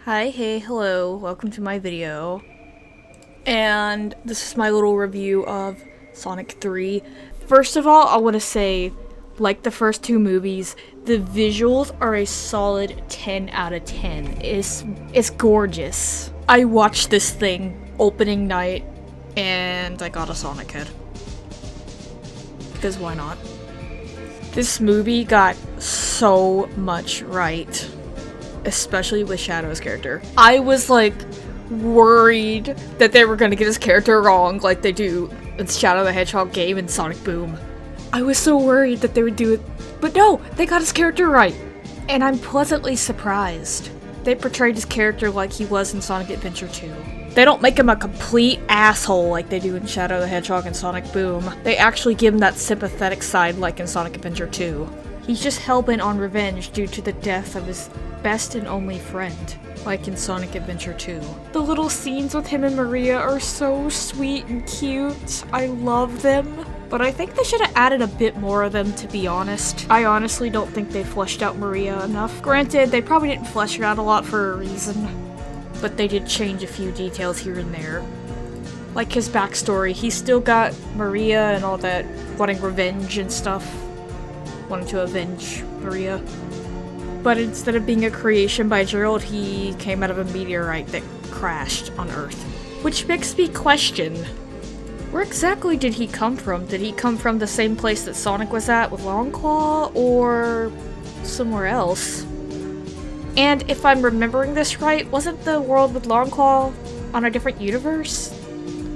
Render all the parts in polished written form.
Hi, hey, hello, welcome to my video. And this is my little review of Sonic 3. First of all, I want to say, like the first two movies, the visuals are a solid 10 out of 10. It's gorgeous. I watched this thing opening night, and I got a Sonic head. Because why not? This movie got so much right. Especially with Shadow's character. I was like worried that they were gonna get his character wrong like they do in Shadow the Hedgehog game and Sonic Boom. I was so worried that they would do it, but no, they got his character right. And I'm pleasantly surprised. They portrayed his character like he was in Sonic Adventure 2. They don't make him a complete asshole like they do in Shadow the Hedgehog and Sonic Boom. They actually give him that sympathetic side like in Sonic Adventure 2. He's just hell-bent on revenge due to the death of his best and only friend, like in Sonic Adventure 2. The little scenes with him and Maria are so sweet and cute. I love them. But I think they should have added a bit more of them, to be honest. I honestly don't think they fleshed out Maria enough. Granted, they probably didn't flesh her out a lot for a reason, but they did change a few details here and there. Like his backstory, he's still got Maria and all that, wanting revenge and stuff. Wanted to avenge Maria. But instead of being a creation by Gerald, he came out of a meteorite that crashed on Earth. Which makes me question, where exactly did he come from? Did he come from the same place that Sonic was at with Longclaw, or somewhere else? And if I'm remembering this right, wasn't the world with Longclaw on a different universe?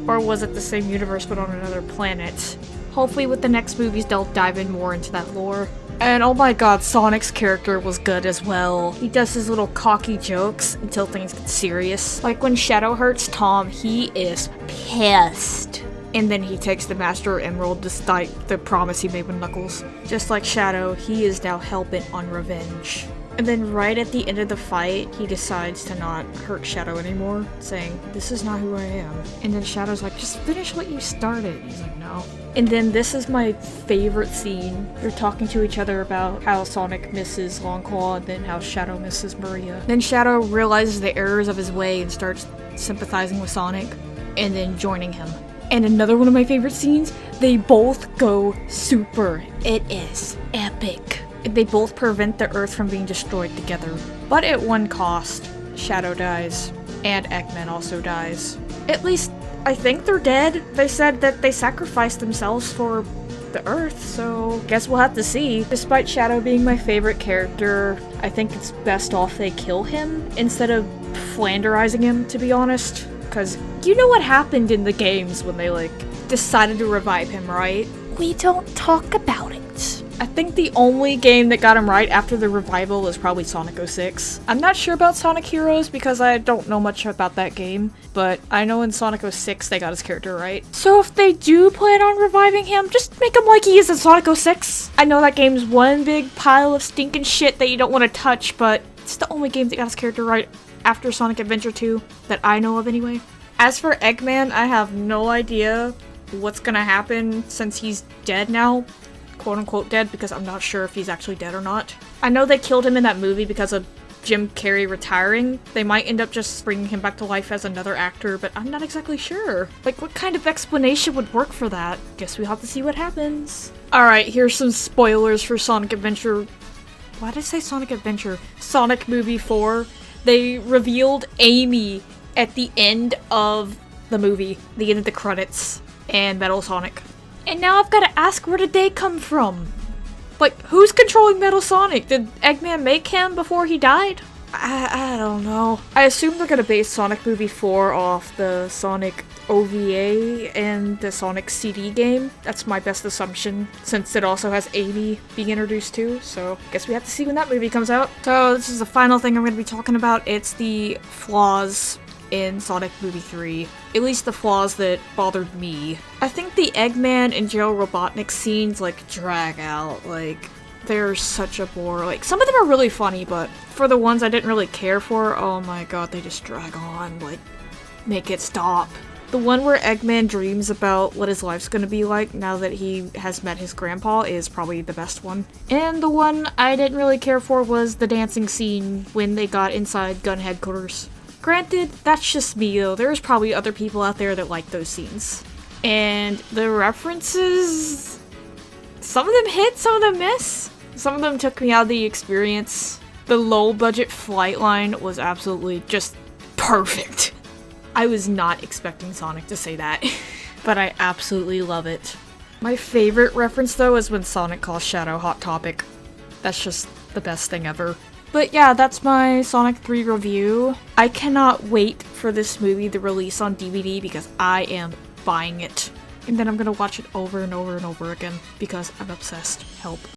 Or was it the same universe but on another planet? Hopefully with the next movies they'll dive in more into that lore. And oh my god, Sonic's character was good as well. He does his little cocky jokes until things get serious. Like when Shadow hurts Tom, he is pissed. And then he takes the Master Emerald despite the promise he made with Knuckles. Just like Shadow, he is now hell-bent on revenge. And then right at the end of the fight, he decides to not hurt Shadow anymore, saying, "This is not who I am." And then Shadow's like, "Just finish what you started." He's like, "No." And then this is my favorite scene. They're talking to each other about how Sonic misses Longclaw and then how Shadow misses Maria. Then Shadow realizes the errors of his way and starts sympathizing with Sonic and then joining him. And another one of my favorite scenes, they both go super. It is epic. They both prevent the Earth from being destroyed together. But at one cost. Shadow dies. And Eggman also dies. At least, I think they're dead. They said that they sacrificed themselves for the Earth, so guess we'll have to see. Despite Shadow being my favorite character, I think it's best off they kill him instead of flanderizing him, to be honest. Because you know what happened in the games when they, decided to revive him, right? We don't talk about it. I think the only game that got him right after the revival was probably Sonic 06. I'm not sure about Sonic Heroes because I don't know much about that game, but I know in Sonic 06 they got his character right. So if they do plan on reviving him, just make him like he is in Sonic 06. I know that game's one big pile of stinking shit that you don't want to touch, but it's the only game that got his character right after Sonic Adventure 2 that I know of anyway. As for Eggman, I have no idea what's gonna happen since he's dead now. Quote-unquote dead, because I'm not sure if he's actually dead or not. I know they killed him in that movie because of Jim Carrey retiring. They might end up just bringing him back to life as another actor, but I'm not exactly sure. What kind of explanation would work for that? Guess we'll have to see what happens. Alright, here's some spoilers for Sonic Adventure. Why did I say Sonic Adventure? Sonic Movie 4. They revealed Amy at the end of the movie, the end of the credits, and Metal Sonic. And now I've got to ask, where did they come from? Who's controlling Metal Sonic? Did Eggman make him before he died? I don't know. I assume they're gonna base Sonic Movie 4 off the Sonic OVA and the Sonic CD game. That's my best assumption, since it also has Amy being introduced too, so guess we have to see when that movie comes out. So this is the final thing I'm gonna be talking about. It's the flaws in Sonic Movie 3. At least the flaws that bothered me. I think the Eggman and Joe Robotnik scenes, drag out. They're such a bore. Some of them are really funny, but for the ones I didn't really care for, oh my god, they just drag on. Make it stop. The one where Eggman dreams about what his life's gonna be like now that he has met his grandpa is probably the best one. And the one I didn't really care for was the dancing scene when they got inside gun headquarters. Granted, that's just me though, there's probably other people out there that like those scenes. And the references, some of them hit, some of them miss. Some of them took me out of the experience. The low budget flight line was absolutely just perfect. I was not expecting Sonic to say that, but I absolutely love it. My favorite reference though is when Sonic calls Shadow Hot Topic. That's just the best thing ever. But yeah, that's my Sonic 3 review. I cannot wait for this movie to release on DVD because I am buying it. And then I'm gonna watch it over and over and over again because I'm obsessed. Help.